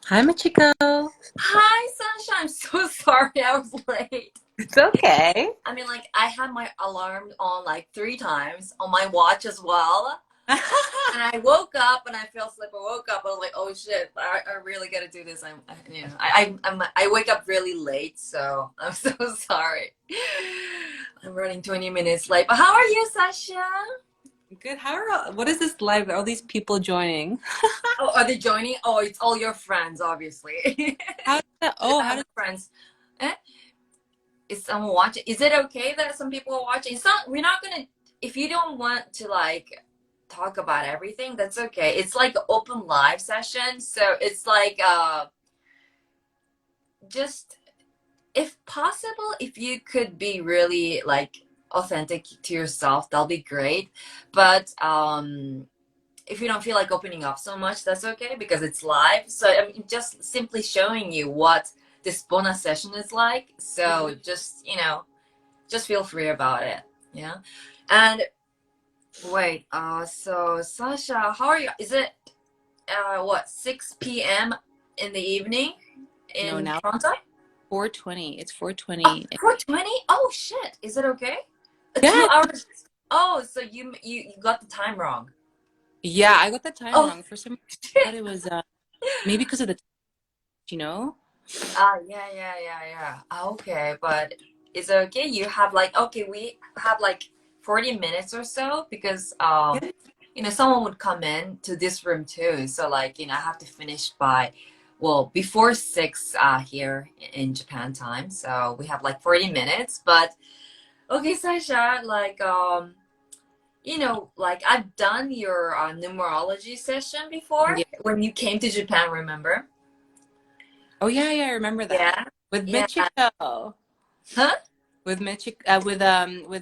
Hi, Machiko. Hi, Sasha. I'm so sorry I was late. It's okay. I mean, like, I had my alarm on like 3 times on my watch as well. And I woke up and I fell asleep. I woke up. I was like, oh shit, I really gotta do this. I wake up really late, so I'm so sorry. I'm running 20 minutes late. But how are you, Sasha? Good. What is this live? All these people joining. Oh, are they joining? Oh, it's all your friends, obviously. How does that? Oh, I how have does? friends. Eh? Is someone watching? Is it okay that some people are watching? It's not. We're not gonna. If you don't want to like talk about everything, that's okay. It's like an open live session, so it's like just if possible, if you could be really like authentic to yourself, that'll be great. But if you don't feel like opening up so much, that's okay because it's live. So I'm just simply showing you what this BuoNa session is like. So just just feel free about it. Yeah. And wait, so Sasha, how are you? Is it what 6 p.m. in the evening No, in now Toronto? 4:20. It's Oh, 4:20. 4:20? Oh shit. Is it okay? Two Yeah, hours. Oh, so you got the time wrong. yeah. I got the time Oh wrong. For some reason, I thought shit. it was maybe because of the you know. Yeah. Okay, but is it okay? You have like okay, we have like 40 minutes or so because Yeah. someone would come in to this room too. So like, I have to finish by well, before 6 here in Japan time. So we have like 40 minutes, but okay, Sasha, like like I've done your numerology session before Yeah. when you came to Japan, remember? Oh yeah, yeah. I remember that Yeah. with Yeah. Michiko, Huh? with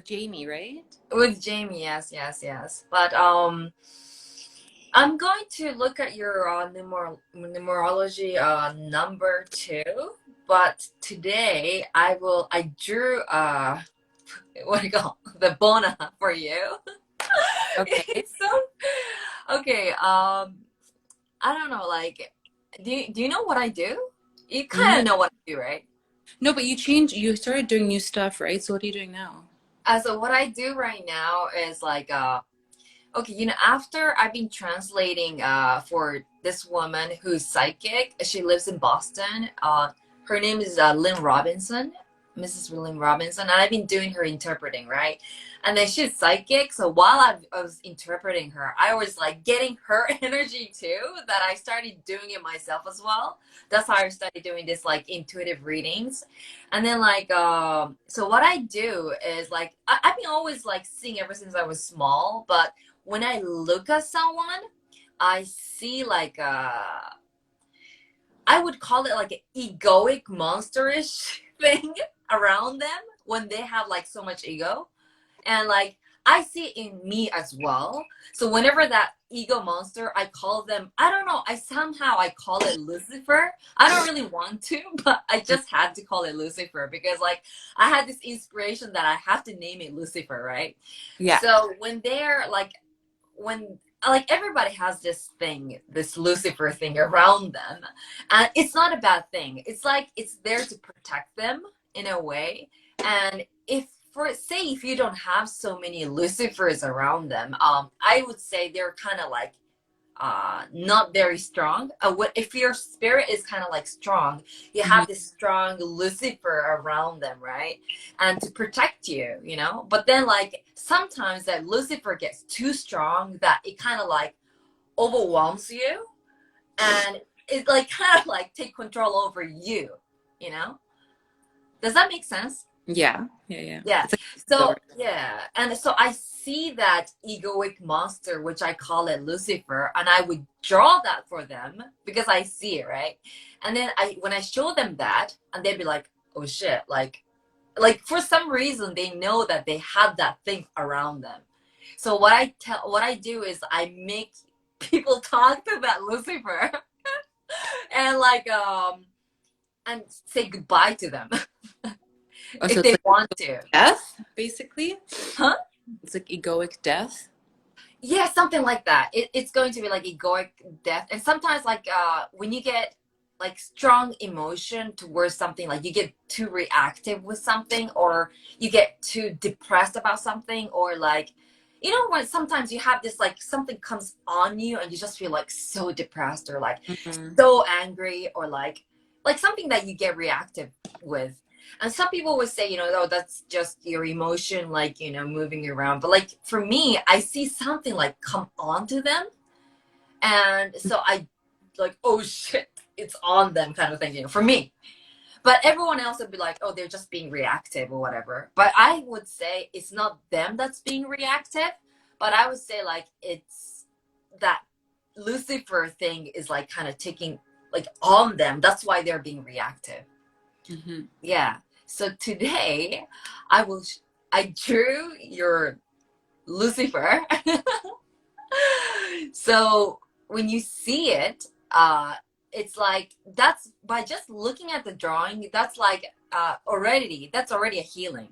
Jamie, right? With Jamie, yes. But I'm going to look at your numerology number two. But today I drew what do you call the BuoNa for you. Okay. It's so okay. I don't know. Like, do you know what I do? You kind No, of know what I do, right? no. But you changed. You started doing new stuff, right? So what are you doing now? So what I do right now is like okay, after I've been translating for this woman who's psychic, she lives in Boston. Her name is Lynn Robinson, Mrs. Lynn Robinson, and I've been doing her interpreting, right? And then she's psychic, so while I was interpreting her, I was like getting her energy too. That I started doing it myself as well. That's how I started doing this like intuitive readings, and then like so what I do is like I've been always like seeing ever since I was small, but when I look at someone, I see like I would call it like an egoic monsterish thing around them when they have like so much ego. And like I see it in me as well. So whenever that ego monster, I call them, I don't know, I call it Lucifer. I don't really want to, but I just had to call it Lucifer because like I had this inspiration that I have to name it Lucifer, right? Yeah. So when they're like when like everybody has this thing, this Lucifer thing around them, and it's not a bad thing. It's like it's there to protect them in a way. And if for say if you don't have so many Lucifers around them, I would say they're kind of like not very strong. What if your spirit is kind of like strong, you Mhm. have this strong Lucifer around them, right? And to protect you, but then like sometimes that Lucifer gets too strong that it kind of like overwhelms you, and it like kind of like take control over you know does that make sense? Yeah. Yeah. Yeah. Yeah. It's like over. So yeah, and so I see that egoic monster, which I call it Lucifer, and I would draw that for them because I see it, right? And then when I show them that, and they'd be like, "Oh shit!" Like for some reason they know that they have that thing around them. So what I do is I make people talk to that Lucifer and like and say goodbye to them Oh, so if it's they like want to. death, basically. Huh? It's like egoic death. Yeah, something like that. It's going to be like egoic death. And sometimes like when you get like strong emotion towards something, like you get too reactive with something, or you get too depressed about something, or like, you know, when sometimes you have this like something comes on you and you just feel like so depressed or like Mm-hmm. so angry, or like something that you get reactive with. And some people would say, you know, oh, that's just your emotion, like, you know, moving around. But like for me, I see something like come onto them. And so I like, oh shit, it's on them kind of thing, you know, for me. But everyone else would be like, oh, they're just being reactive or whatever. But I would say it's not them that's being reactive, but I would say like it's that Lucifer thing is like kind of taking like on them. That's why they're being reactive. Mm-hmm. Yeah. So today I drew your Lucifer. So when you see it, it's like that's by just looking at the drawing, that's like that's already a healing.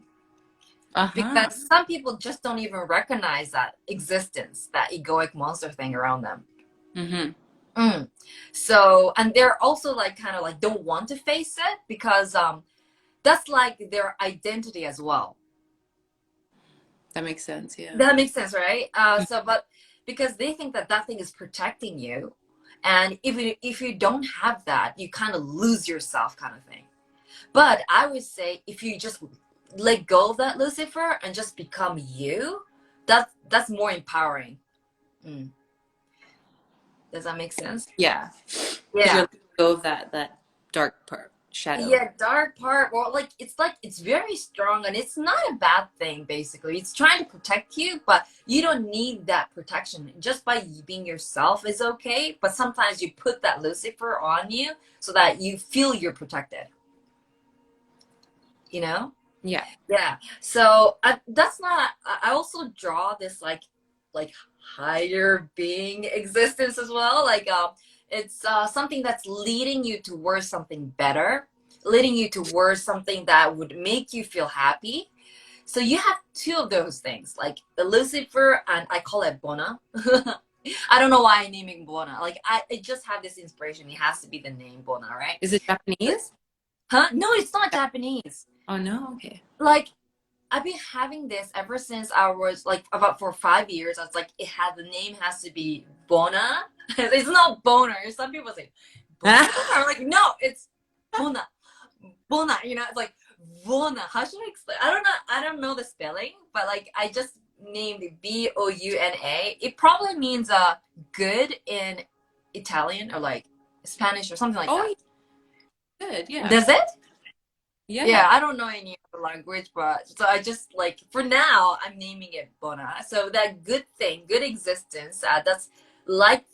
Uh-huh. Because some people just don't even recognize that existence, that egoic monster thing around them. Mm-hmm. Mm. So, and they're also like kind of like don't want to face it because that's like their identity as well. That makes sense, yeah. That makes sense, right? So, but because they think that that thing is protecting you, and if you don't have that, you kind of lose yourself, kind of thing. But I would say if you just let go of that Lucifer and just become you, that's more empowering. Mm. Does that make sense? Yeah. Because you're Yeah. letting go of that dark part, shadow. Yeah, dark part. Well, like it's very strong, and it's not a bad thing. Basically, it's trying to protect you, but you don't need that protection. Just by being yourself is okay. But sometimes you put that Lucifer on you so that you feel you're protected. You know? Yeah. Yeah. So that's not. I also draw this like higher being existence as well. Like it's something that's leading you towards something better, leading you towards something that would make you feel happy. So you have two of those things, like the Lucifer, and I call it BuoNa. I don't know why I'm naming BuoNa. Like I just have this inspiration. It has to be the name BuoNa, right? Is it Japanese? Huh? No, it's not Japanese. Oh no, okay. Like I've been having this ever since I was like about for 5 years. I was like, the name has to be BuoNa. It's not boner. Some people say boner. I'm like, no, it's BuoNa. BuoNa. You know, it's like BuoNa. How should I explain? I don't know. I don't know the spelling, but like I just named it BuoNa. It probably means good in Italian or like Spanish or something like Oh, that. good, yeah. Does it? Yeah. Yeah, I don't know any other language, but so I just like for now I'm naming it BuoNa. So that good thing, good existence, that's like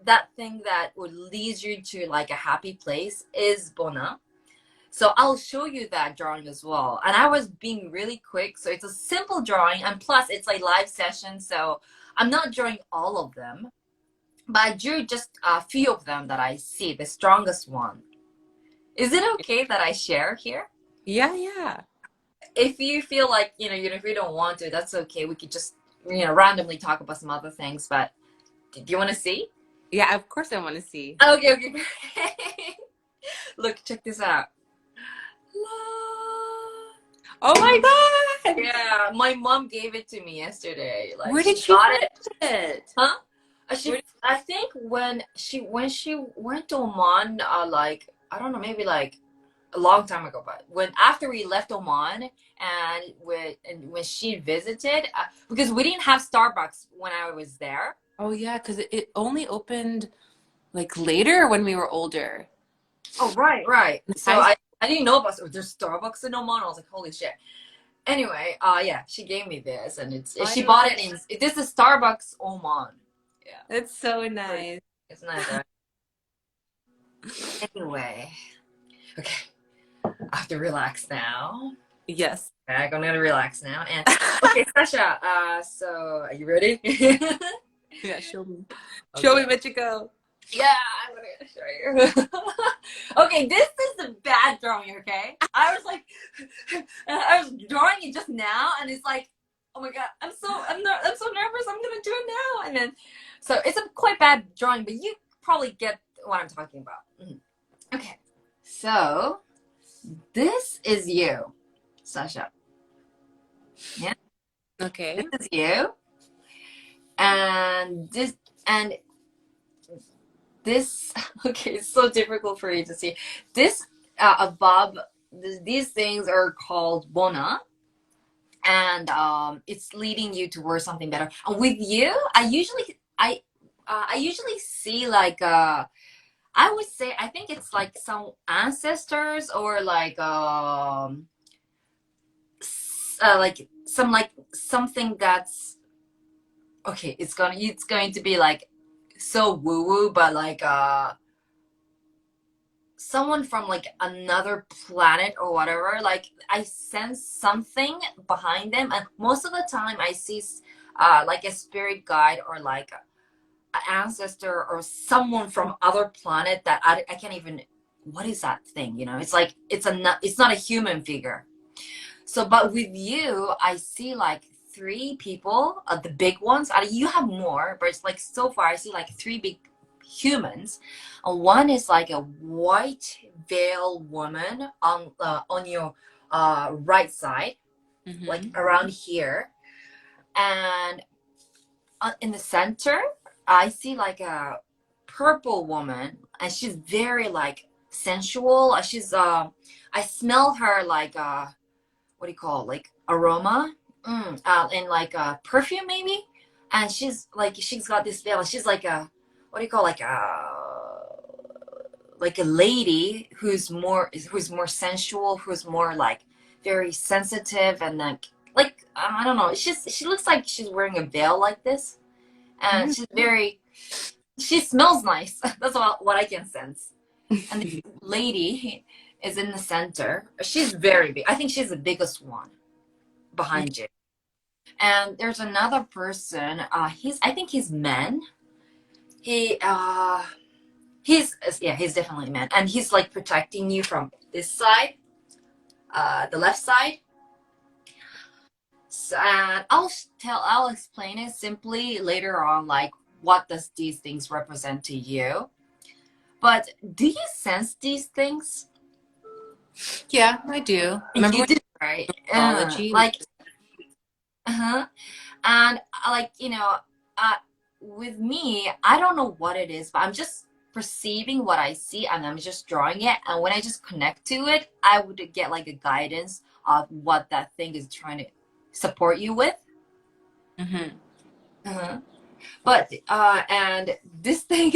that thing that would lead you to like a happy place is BuoNa. So I'll show you that drawing as well. And I was being really quick, so it's a simple drawing, and plus it's a live session, so I'm not drawing all of them, but I drew just a few of them that I see, the strongest one. Is it okay that I share here? Yeah, yeah. If you feel like if you don't want to, that's okay. We could just randomly talk about some other things. But do you want to see? Yeah, of course I want to see. Okay, okay. Look, check this out. Oh my god! Yeah, my mom gave it to me yesterday. Like, Where did she got find it? it? Huh? I think when she went to Oman, like I don't know, maybe like a long time ago, but when after we left Oman and when she visited, because we didn't have Starbucks when I was there. Oh yeah, because it only opened like later when we were older. Oh right. So I I didn't know about there's Starbucks in Oman. I was like, holy shit. Anyway, yeah, she gave me this, and she bought it in. This is Starbucks Oman. Yeah, it's so nice. it's nice, right? Anyway, okay, I have to relax now. Yes. Okay, I'm gonna relax now. And okay, Sasha. So are you ready? Yeah, show me. Okay. Show me what you go. Yeah, I'm gonna show you. Okay, this is a bad drawing. Okay, I was like, I was drawing it just now, and it's like, oh my god, I'm so I'm so nervous. I'm gonna do it now. And then, so it's a quite bad drawing, but you probably get what I'm talking about. Okay, so this is you, Sasha. Yeah, Okay. this is you, and and this. Okay, it's so difficult for you to see. This above, these things are called BuoNa, and it's leading you towards something better. And with you, I usually see like I would say I think it's like some ancestors or like something that's okay. It's going to be like so woo woo, but like someone from like another planet or whatever. Like I sense something behind them, and most of the time I see like a spirit guide or like an ancestor or someone from other planet that I can't even, what is that thing, you know? It's like it's not a human figure. So but with you I see like three people, the big ones. You have more, but it's like so far I see like three big humans. One is like a white veil woman on your right side, like around here, and in the center I see like a purple woman, and she's very like sensual. She's I smell her like what do you call it? Like aroma, and like perfume maybe. And she's got this veil. She's like a, what do you call, like a lady who's more sensual, who's more like very sensitive, and like I don't know. She looks like she's wearing a veil like this, and she smells nice. That's what I can sense. And this lady is in the center. She's very big. I think she's the biggest one behind you. And there's another person. I think he's man. He's definitely a man, and he's like protecting you from this side, the left side. So, and I'll explain it simply later on, like what does these things represent to you. But do you sense these things? Yeah, I do. Remember You when do, right? 𝗧𝗹𝗸, Like, and like with me, I don't know what it is, but I'm just perceiving what I see, and I'm just drawing it. And when I just connect to it, I would get like a guidance of what that thing is trying to support you with. But and this thing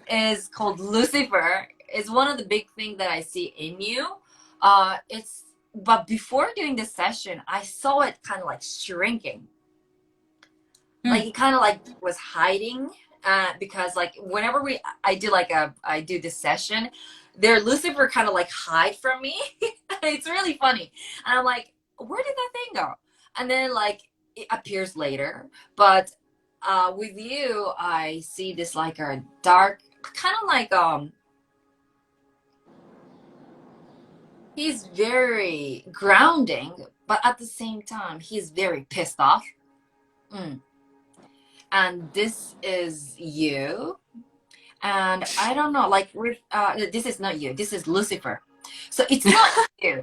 is called Lucifer. It's one of the big things that I see in you. But before doing this session, I saw it kind of like shrinking. Like it kind of like was hiding, because like whenever I do this session, Lucifer kind of like hide from me. It's really funny, and I'm like, where did that thing go? And then like it appears later. But with you, I see this like a dark, kind of like he's very grounding, but at the same time he's very pissed off. And this is you, and I don't know, like this is not you, this is Lucifer, so it's not you.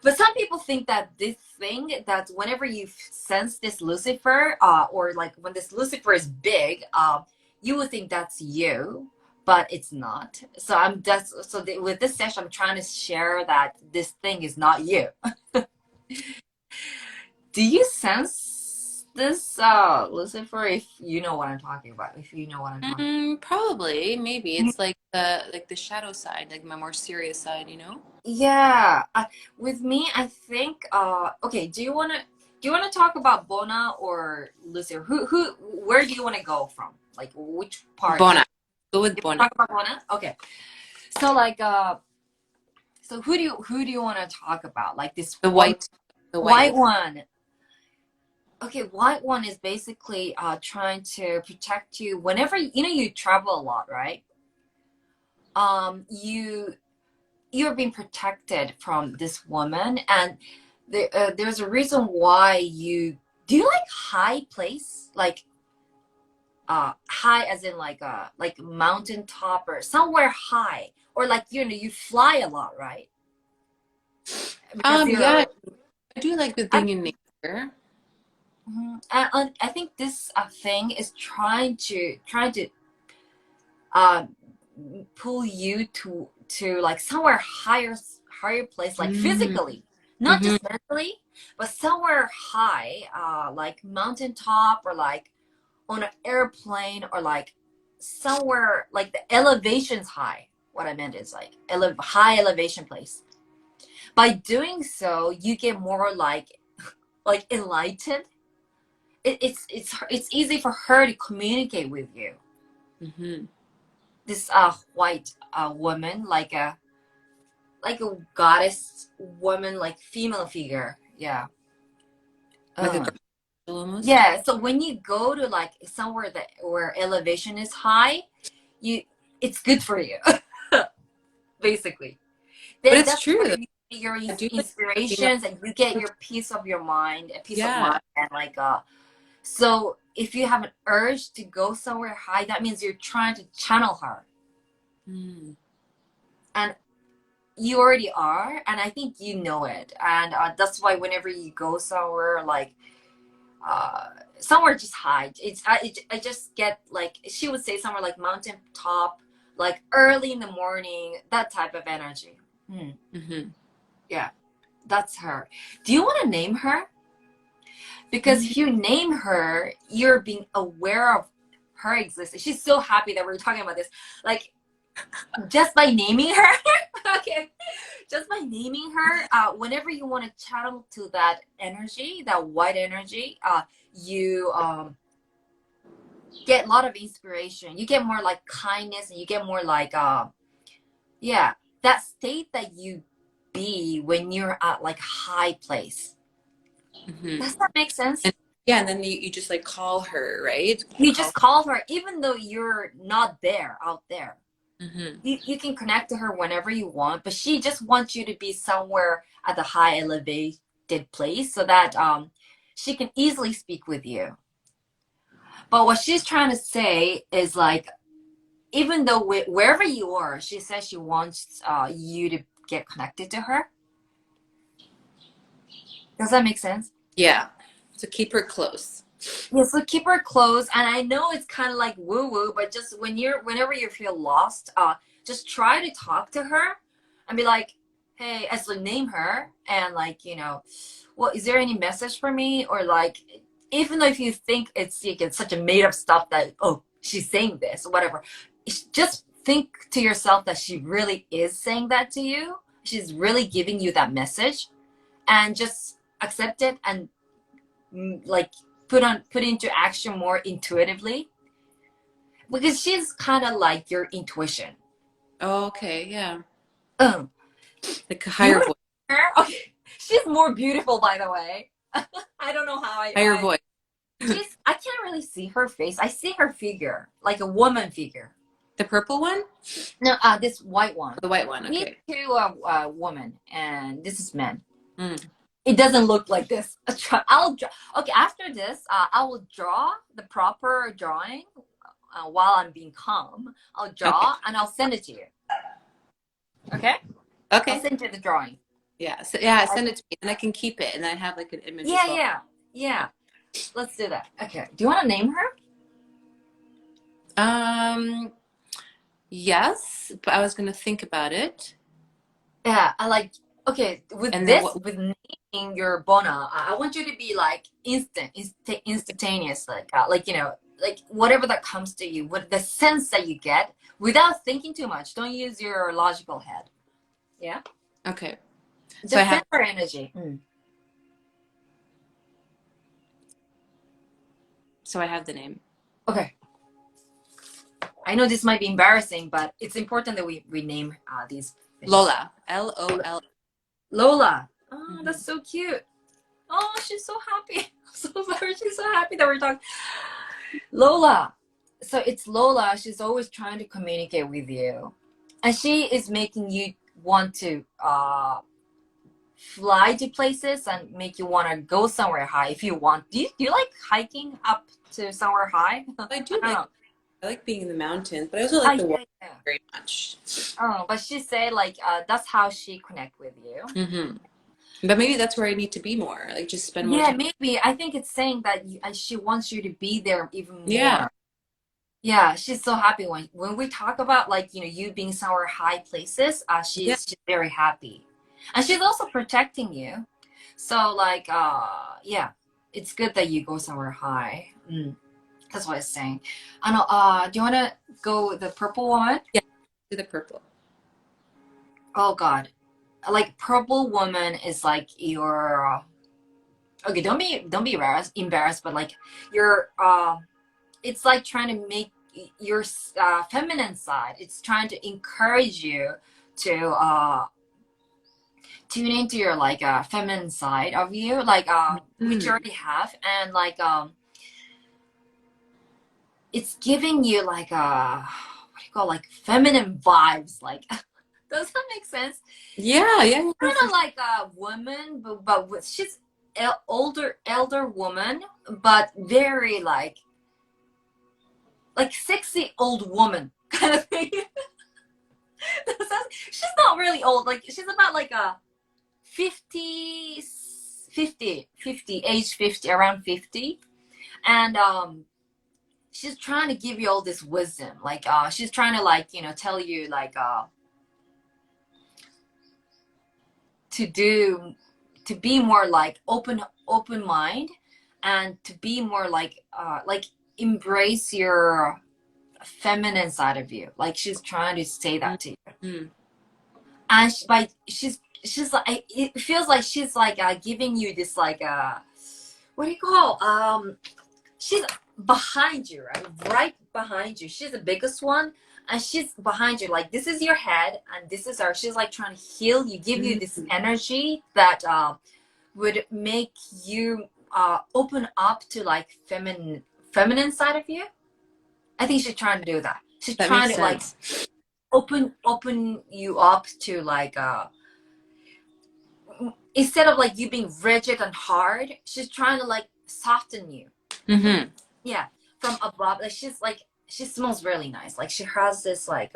But some people think that this thing, that whenever you sense this Lucifer, or like when this Lucifer is big, you would think that's you, but it's not. So with this session I'm trying to share that this thing is not you. Do you sense this Lucifer, if you know what I'm talking about? If you know what I'm talking about. Probably, maybe it's like the shadow side, like my more serious side, you know? Yeah, with me I think okay, do you want to talk about BuoNa or Lucifer? Where do you want to go from? Like which part? BuoNa. Go with BuoNa. Talk about BuoNa? Okay. So like so who do you want to talk about? Like this The white one. one. Okay, white one is basically trying to protect you whenever you travel a lot, right? You're being protected from this woman, and there's a reason why you Do you like high place? Like high as in like mountain top or somewhere high, or like you fly a lot, right? Because Yeah, you're I do like with I, being in nature. I think this thing is trying to uh, pull you to like somewhere higher place, like Mm. physically, not Mm-hmm. just mentally, but somewhere high, like mountaintop, or like on an airplane, or like somewhere like the elevation's high. What I meant is like high elevation place. By doing so, you get more like enlightened. It's easy for her to communicate with you. Mm-hmm. This white woman, like a goddess woman, like female figure. Yeah. Like a Uh, girl almost. yeah. So when you go to like somewhere that where elevation is high, you it's good for you, basically. But Then it's that's true where though. you get your I do like being inspirations, and you get your peace of your mind, a peace of yeah. mind, and like so if you have an urge to go somewhere high, that means you're trying to channel her. Mm. And you already are, and I think you know it. And that's why whenever you go somewhere like uh somewhere just high, I just get like, she would say somewhere like mountain top, like early in the morning, that type of energy. Mm-hmm. Yeah, that's her. Do you want to name her? Because Mm. if you name her, you're being aware of her existence. She's so happy that we're talking about this. Like, just by naming her, okay, just by naming her, whenever you want to channel to that energy, that white energy, you get a lot of inspiration. You get more like kindness, and you get more like yeah, that state that you be when you're at like high place. Mm-hmm. Does that make sense? And yeah, and then you just like call her, right? You Call. just call her, even though you're not there, out there. Mm-hmm. You can connect to her whenever you want, but she just wants you to be somewhere at the high elevated place, so that she can easily speak with you. But what she's trying to say is like, even though wherever you are, she says she wants you to get connected to her. Does that make sense? Yeah. So keep her close. Yeah, so keep her close. And I know it's kind of like woo woo, but just whenever you feel lost, just try to talk to her and be like, hey, as to name her, and like, well, is there any message for me? Or like, even though if you think it's such a made up stuff that, oh, she's saying this or whatever, just think to yourself that she really is saying that to you. She's really giving you that message, and just accept it, and like put into action more intuitively, because she's kind of like your intuition. Oh, okay, yeah. um Like a do you higher want voice. to hear her? Okay, she's more beautiful, by the way. I don't know how Higher voice. I can't really see her face. I see her figure, like a woman figure. The purple one? No, this white one. The white one, These okay. two woman, and this is man. Mm. It doesn't look like this. I'll draw. Okay, after this, I will draw the proper drawing while I'm being calm. I'll draw, Okay. and I'll send it to you. Okay? I'll Okay. send you the drawing. Yeah. So, yeah, send it to me and I can keep it and I have like an image as well. Yeah. Let's do that. Okay. Do you want to name her? Yes, but I was gonna think about it. Yeah, I like. Okay, with And then this, what? with naming your BuoNa, I want you to be like instantaneous, like like whatever that comes to you, with the sense that you get, without thinking too much. Don't use your logical head. Yeah. Okay. So I Just have. send her energy. So I have the name. Okay. I know this might be embarrassing, but it's important that we name these things. Lola. Lola. Lola. Oh, that's so cute. Oh, she's so happy. So sorry, she's so happy that we're talking. Lola. So it's Lola. She's always trying to communicate with you, and she is making you want to fly to places and make you want to go somewhere high if you want. Do you like hiking up to somewhere high? I do I don't like know. I like being in the mountains, but I also Ah, like the water yeah, yeah. very much. Oh, but she said like that's how she connect with you. Hmm. But maybe that's where I need to be more. Like just spend more Yeah, time. maybe. I think it's saying that she wants you to be there even Yeah. more. Yeah, she's so happy when we talk about like you being somewhere high places. Yeah. She's very happy, and she's also protecting you. So like yeah, it's good that you go somewhere high. That's what it's saying. I know. Do you wanna go with the purple one? Yeah. To the purple. Oh God, like purple woman is like your okay. Don't be embarrassed, but like your it's like trying to make your feminine side. It's trying to encourage you to tune into your like feminine side of you, like which you Mm. already have, and like it's giving you like what do you call like feminine vibes. Like, does that make sense? Yeah, yeah, yeah, Kind for of like a woman, but she's elder woman, but very like sexy old woman kind of thing. She's not really old. Like she's about like a 50, 50, age 50, around 50. And she's trying to give you all this wisdom. Like she's trying to like, tell you like to be more like open mind and to be more like embrace your feminine side of you. Like she's trying to say that to you. Mm. And she's like it feels like she's like giving you this like what do you call she's behind you, right behind you. She's the biggest one, and she's behind you. Like this is your head and this is her. She's like trying to heal you, give you this energy that would make you open up to like feminine side of you. I think she's trying to do that. She's That trying makes to like sense. open you up to like instead of like you being rigid and hard, she's trying to like soften you. Mm-hmm. Yeah, from above. Like she smells really nice. Like she has this like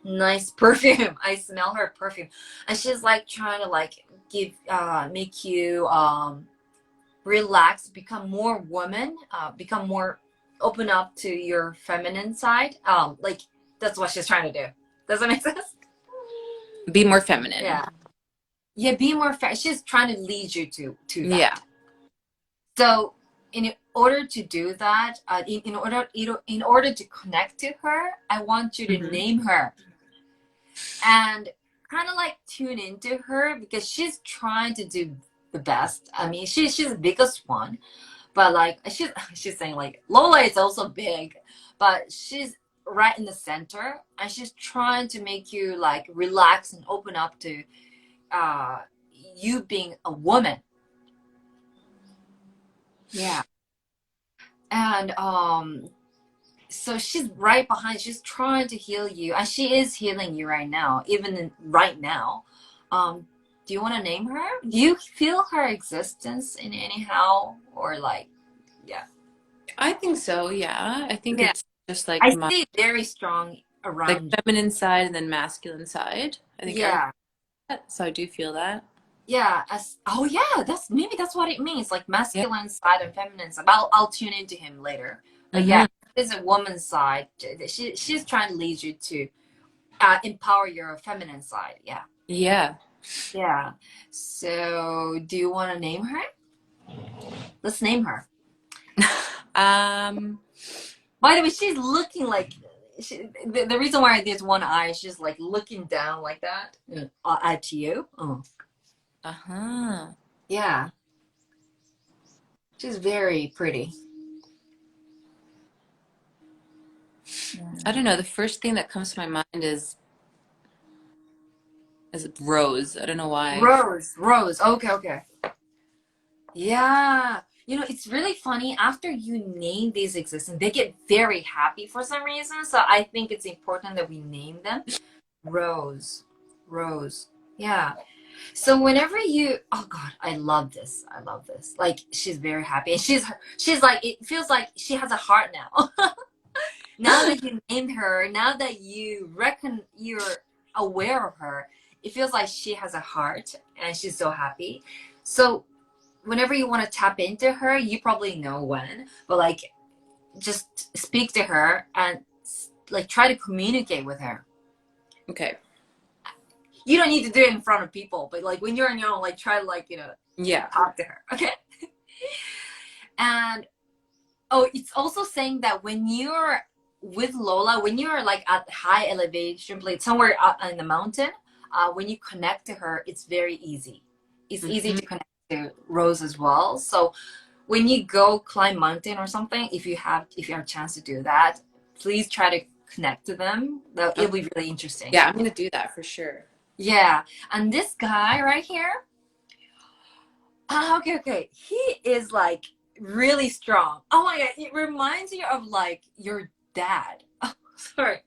nice perfume. I smell her perfume, and she's like trying to like give make you relax, become more woman, become more open up to your feminine side. Like that's what she's trying to do. Does that make sense? Be more feminine. Yeah. Yeah, be more she's trying to lead you to Yeah. that. So in order to do that, in order to connect to her, I want you to Mhm. name her and kind of like tune into her because she's trying to do the best. I mean, she's the biggest one, but like she's saying like Lola is also big, but she's right in the center and she's trying to make you like relax and open up to uh you being a woman. Yeah. And so she's right behind, she's trying to heal you and she is healing you right now, right now. Do you want to name her? Do you feel her existence in anyhow or like yeah? I think so, yeah. I think Yeah, it's just like I my see very strong like around feminine side and then masculine side. I you. think I Yeah. that, so I do feel that. Yeah, oh yeah, that's what it means, like Yeah. masculine side and feminine side. But I'll tune into him later. But yeah, Mm-hmm. there's a woman's side. She's trying to lead you to empower your feminine side. Yeah. Yeah. Yeah. So, do you want to name her? Let's name her. Um, By the way, she's looking like the reason why there's one eye, she's like looking down like that at you. Oh. uh-huh. Yeah. She's very pretty. I don't know. The first thing that comes to my mind is Rose. I don't know why. Rose. Okay, okay. Yeah. It's really funny. After you name these existence, they get very happy for some reason. So I think it's important that we name them. Rose. Rose. Yeah. So whenever you, oh God, I love this. I love this. Like she's very happy, and she's like, it feels like she has a heart now. Now that you named her, now that you reckon you're aware of her, it feels like she has a heart, and she's so happy. So whenever you want to tap into her, you probably know when, but like just speak to her and like try to communicate with her. Okay. You don't need to do it in front of people, but like when you're on your own, like try to like, you know, Yeah. talk to her. Okay. And oh, it's also saying that when you're with Lola, when you're like at high elevation place, somewhere out in the mountain, when you connect to her, it's very easy. It's easy to connect to Rose as well. So when you go climb mountain or something, if you have a chance to do that, please try to connect to them. It'll be really interesting. Yeah, I'm gonna do that for sure. Yeah, and this guy right here, okay, he is like really strong. Oh my God, it reminds you of like your dad. Oh, sorry.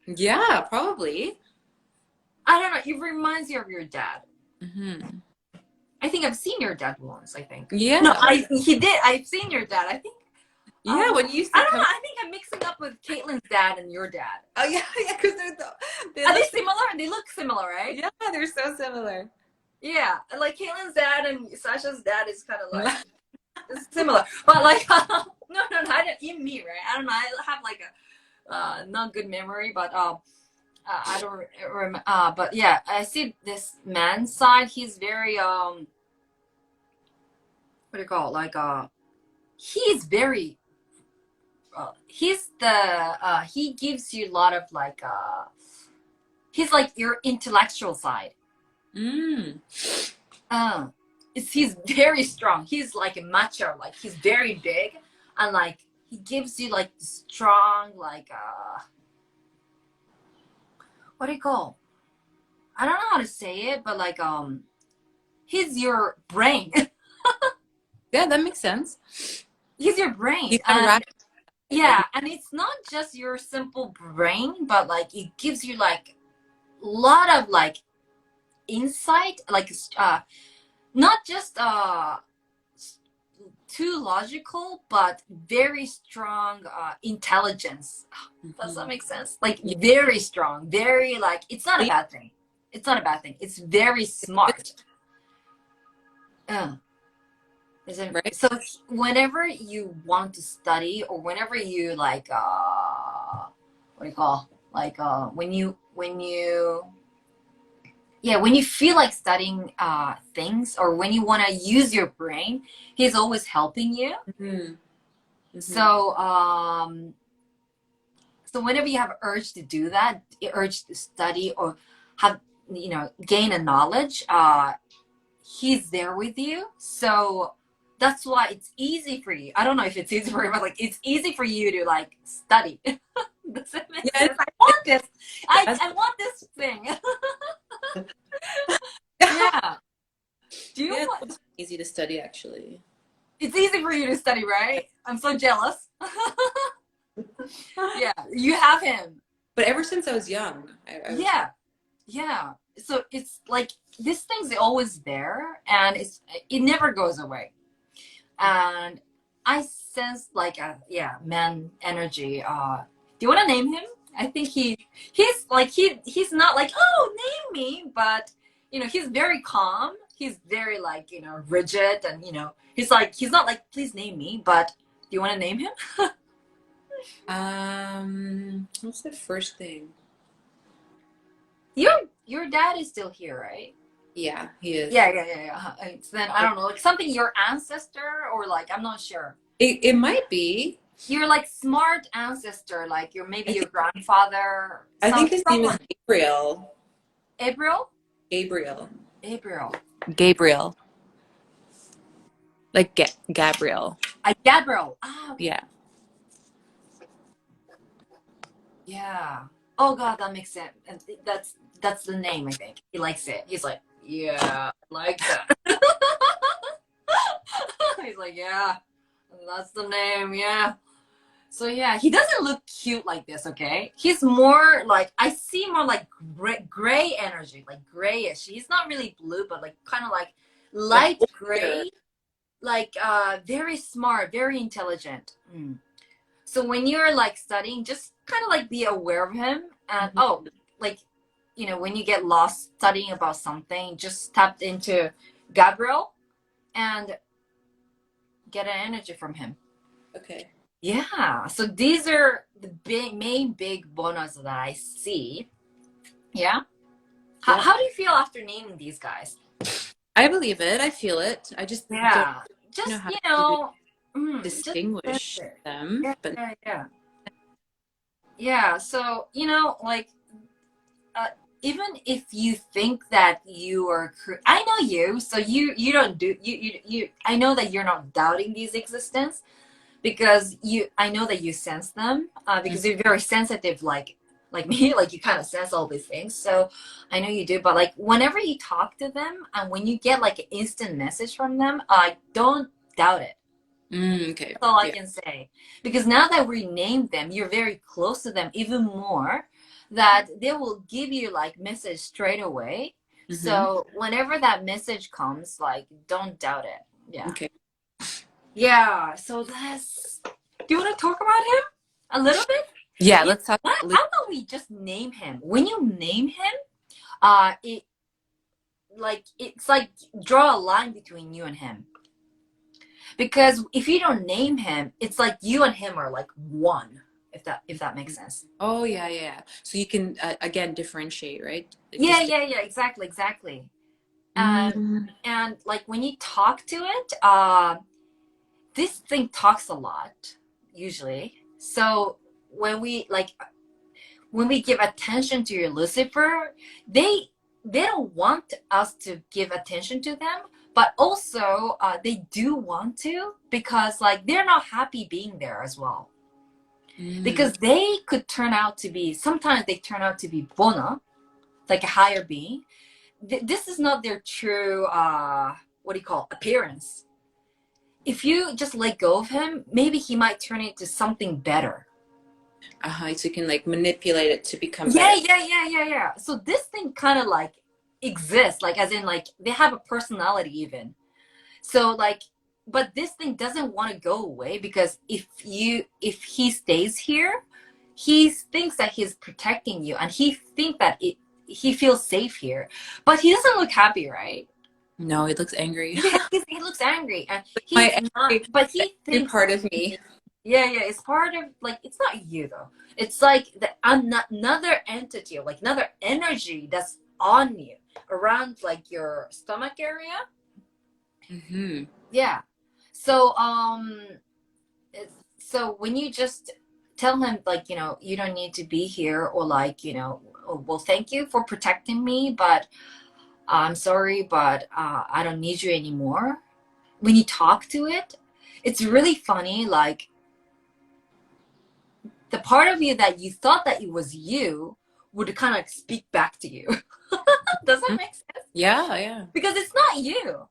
Yeah, probably. I don't know, it reminds you of your dad. Mm-hmm. I think I've seen your dad once, I think. Yeah. No, he did. I've seen your dad, I think. Yeah, when you used I to don't know, I think I'm mixing up with Caitlin's dad and your dad. Oh yeah, yeah, because Are they similar? They look similar, right? Yeah, they're so similar. Yeah, like Caitlin's dad and Sasha's dad is kind of like it's similar, but like no, I don't, even me, right? I don't know. I have like a not good memory, but I don't remember. But yeah, I see this man's side. He's very what do you call it? Like he's very he's the he gives you a lot of like he's like your intellectual side. He's very strong. He's like a macho, like he's very big, and like he gives you like strong like what do you call, I don't know how to say it, but like he's your brain. Yeah, that makes sense. He's your brain. He's kind of yeah, and it's not just your simple brain, but like it gives you like a lot of like insight, like not just too logical, but very strong intelligence. Does that make sense? Like very strong, very like it's not a bad thing. It's not a bad thing. It's very smart. Is it right? So whenever you want to study, or whenever you like what do you call, like when you feel like studying things, or when you want to use your brain, he's always helping you. So so whenever you have urge to do that, urge to study or have, you know, gain a knowledge, he's there with you. So that's why it's easy for you. I don't know if it's easy for you, but like it's easy for you to like study. Does it make sense? I want this. I want this thing. Yeah. Do you want... It's easy to study, actually. It's easy for you to study, right? I'm so jealous. Yeah, you have him. But ever since I was young. Yeah. So it's like this thing's always there, and it never goes away. And I sense like a man energy. Do you want to name him? I think he's like he's not like, oh, name me, but you know, he's very calm. He's very like, you know, rigid, and you know, he's not like, please name me, but do you want to name him? What's the first thing? Your dad is still here, right? Yeah, he is. Yeah. It's then I don't know, like something your ancestor, or like I'm not sure. It might be. You're like smart ancestor, like you're maybe your grandfather. I think his name is Gabriel. Gabriel. Like Gabriel. Gabriel. Ah, okay. Yeah. Yeah. Oh God, that makes sense. And that's the name, I think. He likes it. He's like, yeah, I like that. He's like, yeah, that's the name, yeah. So yeah, he doesn't look cute like this, okay? He's more like, I see more like gray energy, like grayish. He's not really blue, but like kind of like Like light older. gray, like very smart, very intelligent. Mm. So when you're like studying, just kind of like be aware of him. And Mhm. oh, like, you know, when you get lost studying about something, just tap into Gabriel and get an energy from him. Okay. Yeah, so these are the main big bonus that I see. Yeah. Yeah. How do you feel after naming these guys? I believe it. I feel it. I just don't Yeah, know just, how you to know, just distinguish them. yeah, But yeah, yeah. Yeah, so, you know, like, uh, even if you think that you are, I know you, so you don't do, I know that you're not doubting these existence because I know that you sense them because you're very sensitive, like me, like you kind of sense all these things. So I know you do, but like whenever you talk to them and when you get like an instant message from them, don't doubt it. okay. That's all I Yeah. can say. Because now that we named them, you're very close to them even more, that they will give you like message straight away. Mm-hmm. So whenever that message comes, like don't doubt it. Yeah. Okay. Yeah. So let's, do you want to talk about him a little bit? Yeah, Yeah. let's talk. How about we just name him? When you name him, it like it's like draw a line between you and him. Because if you don't name him, it's like you and him are like one, if that makes sense. Oh, yeah, yeah, yeah. So you can again differentiate, right? Yeah, Just. yeah, yeah, exactly, exactly. Mm, And like when you talk to it, this thing talks a lot, usually. So when we like when we give attention to your Lucifer, they don't want us to give attention to them, but also they do want to because like they're not happy being there as well. mm, Because they could turn out to be, sometimes they turn out to be BuoNa, like a higher being. This is not their true what do you call appearance. If you just let go of him, maybe he might turn into something better. so you can like manipulate it to become Yeah, better. yeah, yeah, yeah, yeah. So this thing kind of like exists, like as in like they have a personality even. So like, but this thing doesn't want to go away because if he stays here, he thinks that he's protecting you and he feels safe here. But he doesn't look happy, right? No, it looks angry. Yeah, he looks angry and he's My not, angry, but he angry thinks, part of me. yeah, yeah, it's part of like it's not you though. It's like another entity, like another energy that's on you around like your stomach area. Mm-hmm. Yeah. So so when you just tell him like, you know, you don't need to be here or like, you know, oh, well, thank you for protecting me, but I'm sorry, but I don't need you anymore. When you talk to it, it's really funny. Like the part of you that you thought that it was you would kind of speak back to you. Does that make sense? Yeah, yeah. Because it's not you.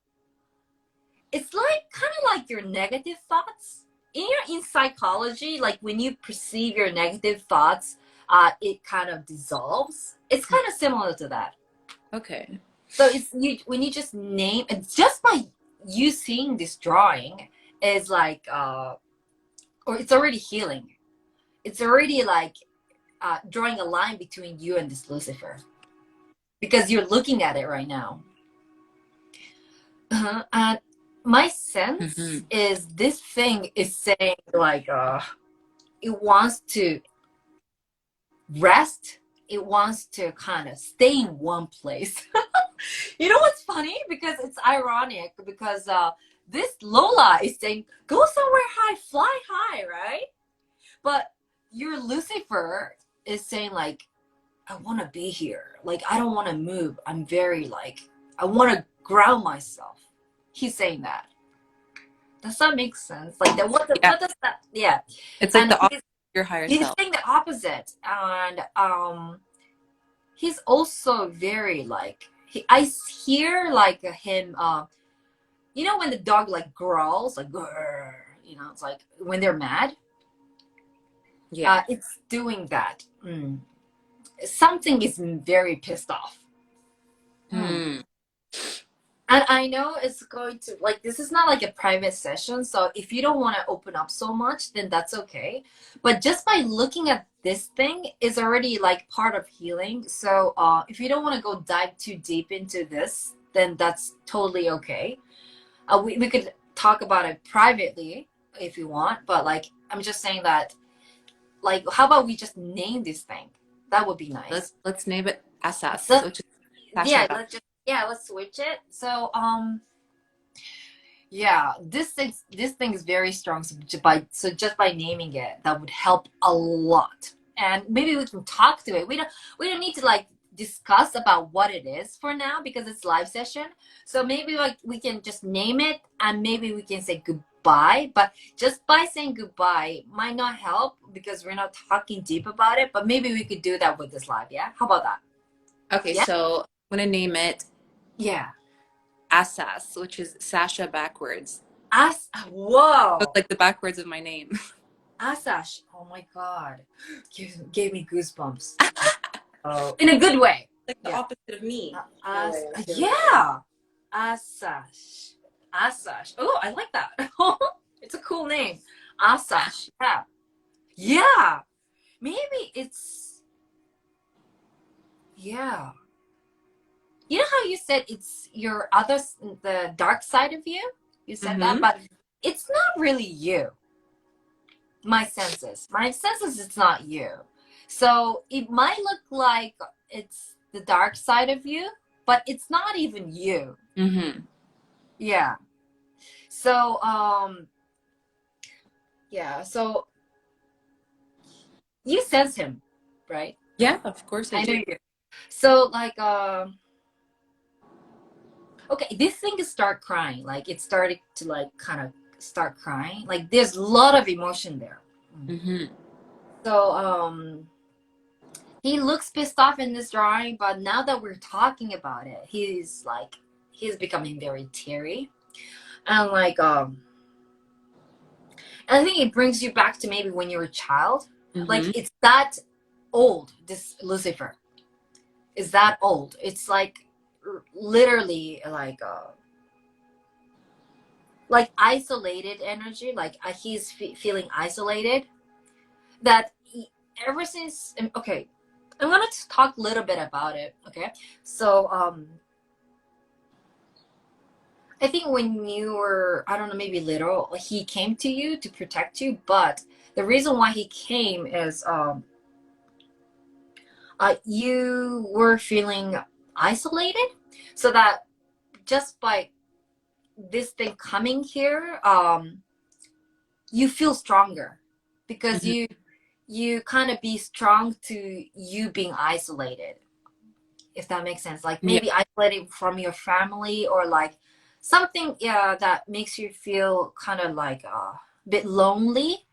It's like kind of like your negative thoughts. In psychology, like when you perceive your negative thoughts, it kind of dissolves. It's kind of similar to that. Okay. So it's you when you just name, it's just by you seeing this drawing is like or it's already healing. It's already like drawing a line between you and this Lucifer because you're looking at it right now. And my Mm-hmm. sense is this thing is saying like it wants to rest. It wants to kind of stay in one place. You know what's funny? Because it's ironic because this Lola is saying, go somewhere high, fly high, right? But your Lucifer is saying like, I want to be here. Like, I don't want to move. I'm very like, I want to ground myself. He's saying that. Does that make sense? Like, Yeah. what does that, yeah. It's like And the opposite of your higher he's self. saying the opposite. And he's also very like, I hear like him, you know, when the dog like growls, like, grrr, you know, it's like when they're mad. Yeah. It's doing that. Something is very pissed off. Hmm. And I know it's going to, like, this is not like a private session, so if you don't want to open up so much, then that's okay. But just by looking at this thing is already like part of healing. So if you don't want to go dive too deep into this, then that's totally okay. We could talk about it privately if you want, but like, I'm just saying that, like, how about we just name this thing? That would be nice. Let's name it So, Asas, which is yeah, Sasha. let's switch it. So yeah, this thing is very strong. So just by naming it, that would help a lot. And maybe we can talk to it. We don't need to like discuss about what it is for now because it's live session. So maybe like we can just name it and maybe we can say goodbye. But just by saying goodbye might not help because we're not talking deep about it. But maybe we could do that with this live. Yeah, how about that? Okay, Yeah, so I'm gonna name it yeah. Asas, which is Sasha backwards. So Whoa. it's like the backwards of my name. Asash, oh my god, gave me goosebumps. Oh, in a good way. Like the Yeah. opposite of me. Yeah. Asash. Asash. Oh, I like that. It's a cool name. Asash. Yeah. Yeah. Maybe it's, yeah. You know how you said it's your other, the dark side of you? You said that, but it's not really you. My senses, it's not you. So it might look like it's the dark side of you, but it's not even you. Yeah. So yeah, so you sense him, right? Yeah, of course I I know do. you. So like okay, this thing is start crying, like it started to like kind of start crying, like there's a lot of emotion there. So he looks pissed off in this drawing, but now that we're talking about it, he's becoming very teary. And like and I think it brings you back to maybe when you were a child. Like it's that old, this Lucifer is that old. It's like literally like isolated energy, like he's feeling isolated, that ever since, okay, I'm gonna talk a little bit about it. Okay, so I think when you were, I don't know, maybe little, he came to you to protect you, but the reason why he came is you were feeling isolated, so that just by this thing coming here, you feel stronger because you kind of be strong to you being isolated, if that makes sense. Like maybe isolated from your family or like something, yeah, that makes you feel kind of like a bit lonely.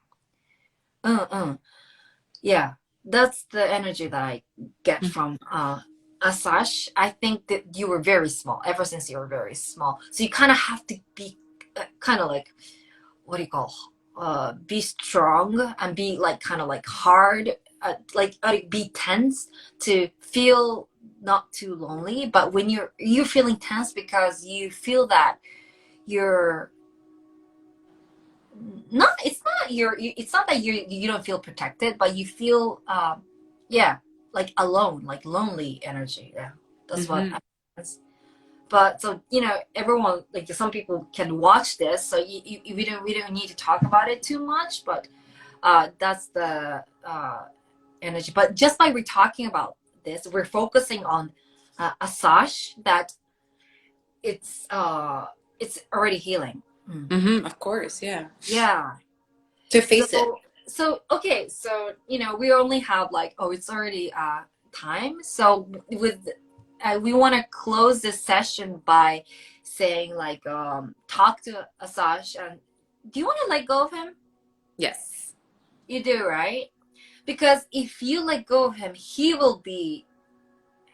Yeah, that's the energy that I get from Asash. I think that you were very small ever since you were very small, so you kind of have to be kind of like, what do you call, be strong and be like kind of like hard, be tense to feel not too lonely. But when you're feeling tense because you feel that you're not, it's not that you don't feel protected, but you feel yeah, like alone, like lonely energy. Yeah, that's what happens. But so, you know, everyone, like some people can watch this, so we don't need to talk about it too much, but that's the energy. But just by we're talking about this, we're focusing on Asash, that it's already healing. Of course, yeah. Yeah. To face it. So okay, so you know, we only have like, oh, it's already time. So with we want to close this session by saying like talk to Asash. And do you want to let go of him? Yes. You do, right? Because if you let go of him, he will be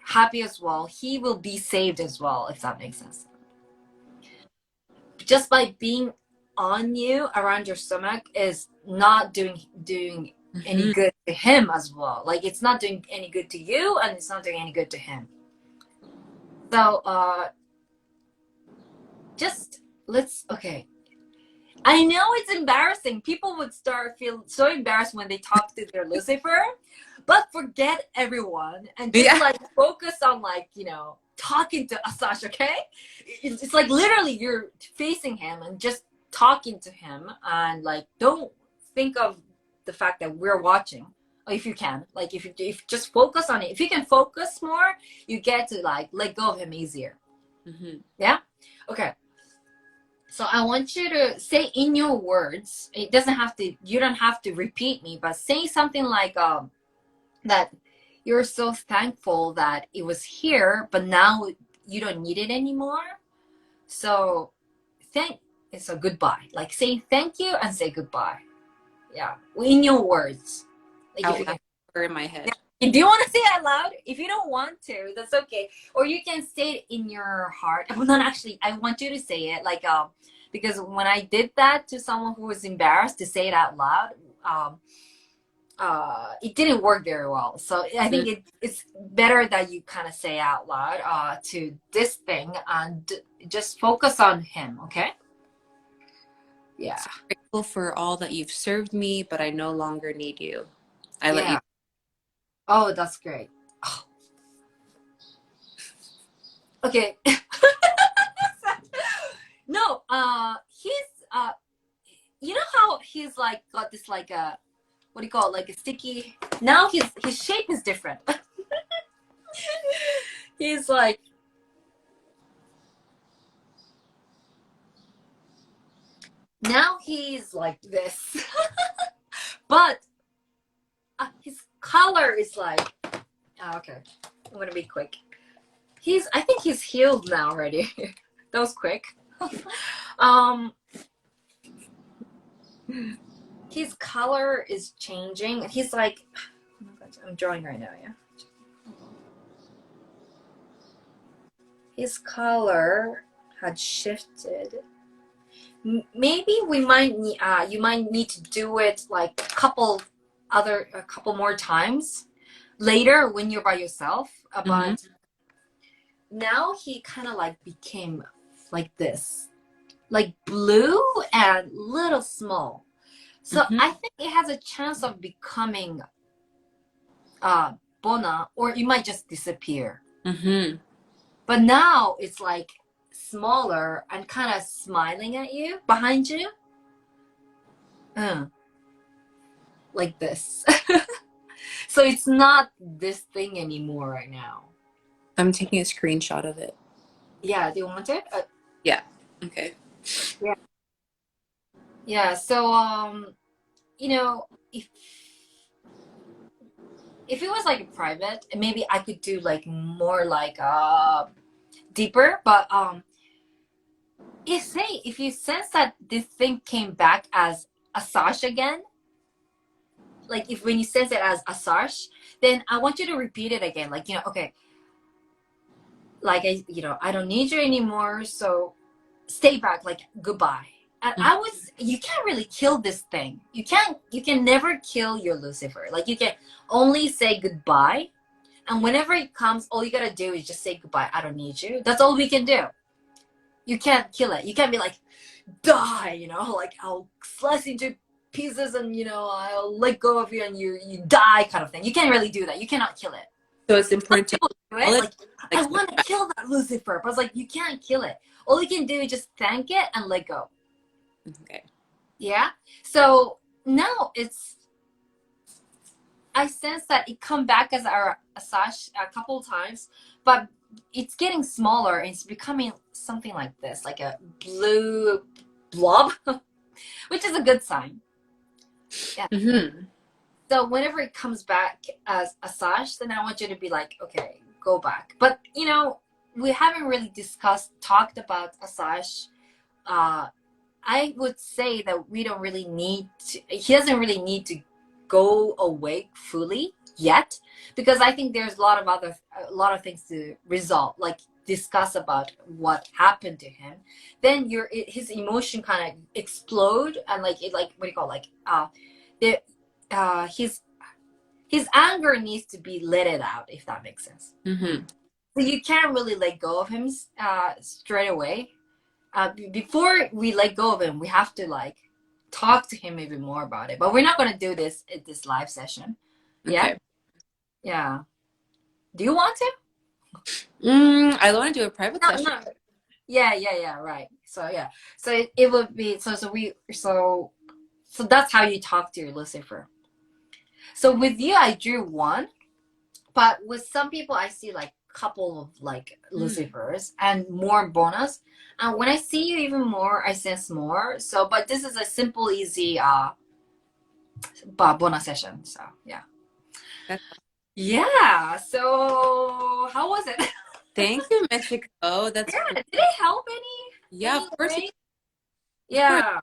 happy as well, he will be saved as well, if that makes sense. Just by being on you, around your stomach, is not doing any good to him as well. Like it's not doing any good to you and it's not doing any good to him. So just okay. I know it's embarrassing. People would start feel so embarrassed when they talk to their Lucifer, but forget everyone and just like focus on like, you know, talking to Sasha, okay? It's like literally you're facing him and just talking to him, and like don't think of the fact that we're watching. If you can, like if you just focus on it, if you can focus more, you get to like let go of him easier. Yeah, okay. So I want you to say in your words, it doesn't have to, you don't have to repeat me, but say something like that you're so thankful that it was here, but now you don't need it anymore. So it's a goodbye. Like say thank you and say goodbye. Yeah, in your words. Like Out loud or in my head. Do you want to say it out loud? If you don't want to, that's okay. Or you can say it in your heart. Well, not actually. I want you to say it like because when I did that to someone who was embarrassed to say it out loud, it didn't work very well. So I think it's better that you kind of say out loud to this thing and just focus on him. Okay. Yeah. So grateful for all that you've served me, but I no longer need you. I let you. Oh, that's great. Oh. Okay. No, he's you know how he's like got this like a, what do you call it, like a sticky, now his shape is different. He's like, now he's like this. But his color is like, okay, I'm gonna be quick. I think he's healed now already. That was quick. His color is changing. He's like, oh my God, I'm drawing right now, yeah. His color had shifted. Maybe we might need, you might need to do it like a couple more times later when you're by yourself. But now he kind of like became like this, like blue and little small. So I think it has a chance of becoming BuoNa, or it might just disappear. But now it's like smaller and kind of smiling at you behind you. Like this. So it's not this thing anymore right now. I'm taking a screenshot of it. Yeah, do you want it? Yeah. Okay. Yeah. Yeah, so you know, if it was like private, maybe I could do like more like deeper, but if you sense that this thing came back as a 𝗧 again, like if when you sense it as a 𝗧, then I want you to repeat it again, like, you know, okay, like I don't need you anymore, so stay back, like goodbye. And you can't really kill this thing. You can never kill your Lucifer. Like you can only say goodbye, and whenever it comes, all you gotta do is just say goodbye. I don't need you. That's all we can do. You can't kill it. You can't be like, die, you know, like I'll slice into pieces and, you know, I'll let go of you and you die kind of thing. You can't really do that. You cannot kill it. So it's important to do it. Like, I want to kill that Lucifer, but it's like, you can't kill it. All you can do is just thank it and let go. Okay. Yeah. So now I sense that it come back as our 𝗧 a couple of times, but it's getting smaller and it's becoming something like this, like a blue blob, which is a good sign. Yeah. So whenever it comes back as a 𝗧, then I want you to be like, okay, go back. But you know, we haven't really talked about a 𝗧. I would say that we don't really need to, he doesn't really need to go away fully yet, because I think there's a lot of things to resolve, like discuss about what happened to him. Then his emotion kind of explode, and like it, like, what do you call it? Like his anger needs to be let it out, if that makes sense. Mm-hmm. So you can't really let go of him straight away. Before we let go of him, we have to like talk to him even more about it. But we're not gonna do this at this live session. Yeah, Okay. yeah. Do you want to? I want to do a private No, session. no. Yeah. Right. So yeah. So it would be so that's how you talk to your Lucifer. So with you, I drew one, but with some people, I see like couple of like Lucifers and more bonus. And when I see you even more, I sense more. So, but this is a simple, easy BuoNa session. So yeah. That's Yeah. So how was it? Thank you, Mexico. That's Yeah. Did it help any? yeah, Any of course. way? Of course. Yeah.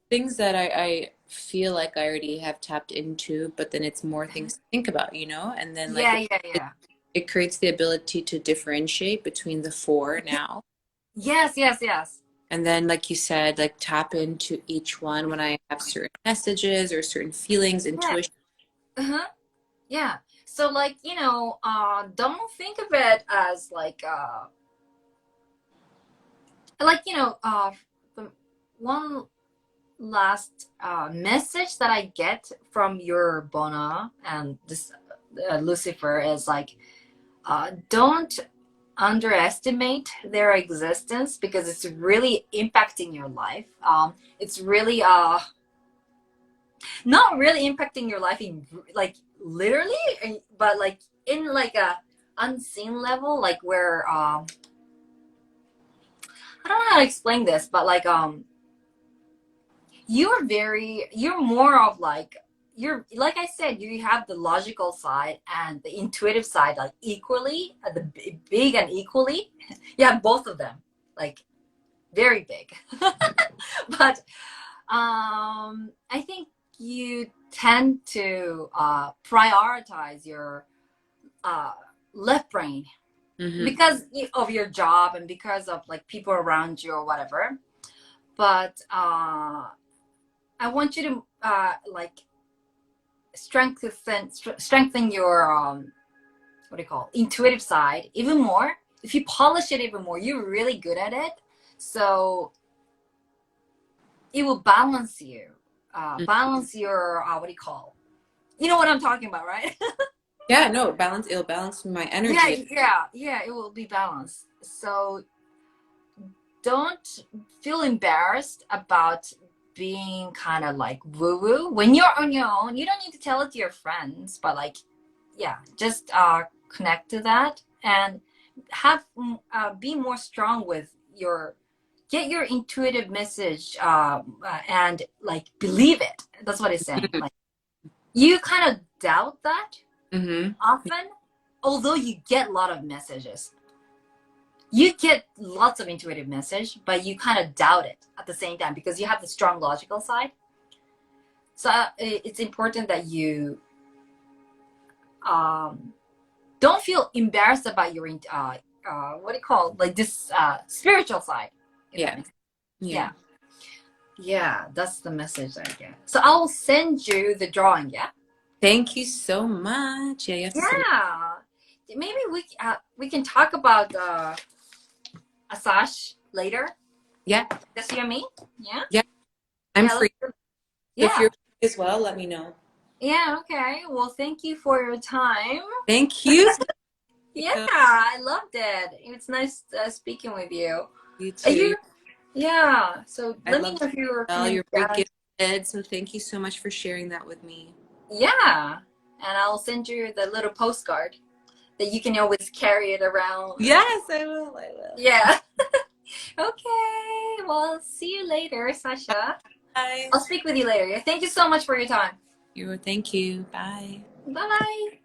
Things that I feel like I already have tapped into, but then it's more things to think about, you know? And then like Yeah. it creates the ability to differentiate between the four now. Yes. And then, like you said, like tap into each one when I have certain messages or certain feelings, Yeah. intuition. Uh-huh. Yeah. So like, don't think of it as like the one last message that I get from your BuoNa and this Lucifer is like, don't underestimate their existence because it's really impacting your life. It's really not really impacting your life in like literally, but like in like a unseen level, like where I don't know how to explain this, but like you're more of like you're like I said, you have the logical side and the intuitive side like equally, the big and equally. You have both of them, like very big. But I think you tend to prioritize your left brain because of your job and because of like people around you or whatever. But I want you to like strengthen your what do you call it? Intuitive side even more. If you polish it even more, you're really good at it. So it will balance you, balance your what do you call? You know what I'm talking about, right? Yeah, no, it'll balance my energy. Yeah. It will be balanced. So don't feel embarrassed about being kind of like woo-woo when you're on your own. You don't need to tell it to your friends, but like, yeah, just connect to that and have be more strong with get your intuitive message and like believe it. That's what it's saying. Like you kind of doubt that often, although you get a lot of messages. You get lots of intuitive message, but you kind of doubt it at the same time because you have the strong logical side. So it's important that you don't feel embarrassed about your what do you call like this spiritual side. Yeah, that's the message I get. So I'll send you the drawing. Yeah. Thank you so much. Yeah, Maybe we can talk about Asash later. Yeah. Just you and me. Yeah. I'm free. Yeah. If you're free as well, let me know. Yeah. Okay. Well, thank you for your time. Thank you. Yeah, I loved it. It's nice speaking with you. You too. Yeah. So let me know if you're very gifted. So thank you so much for sharing that with me. Yeah. And I'll send you the little postcard that you can always carry it around. Yes, I will. Yeah. Okay. Well, see you later, Sasha. Bye. I'll speak with you later. Thank you so much for your time. Thank you. Bye. Bye-bye.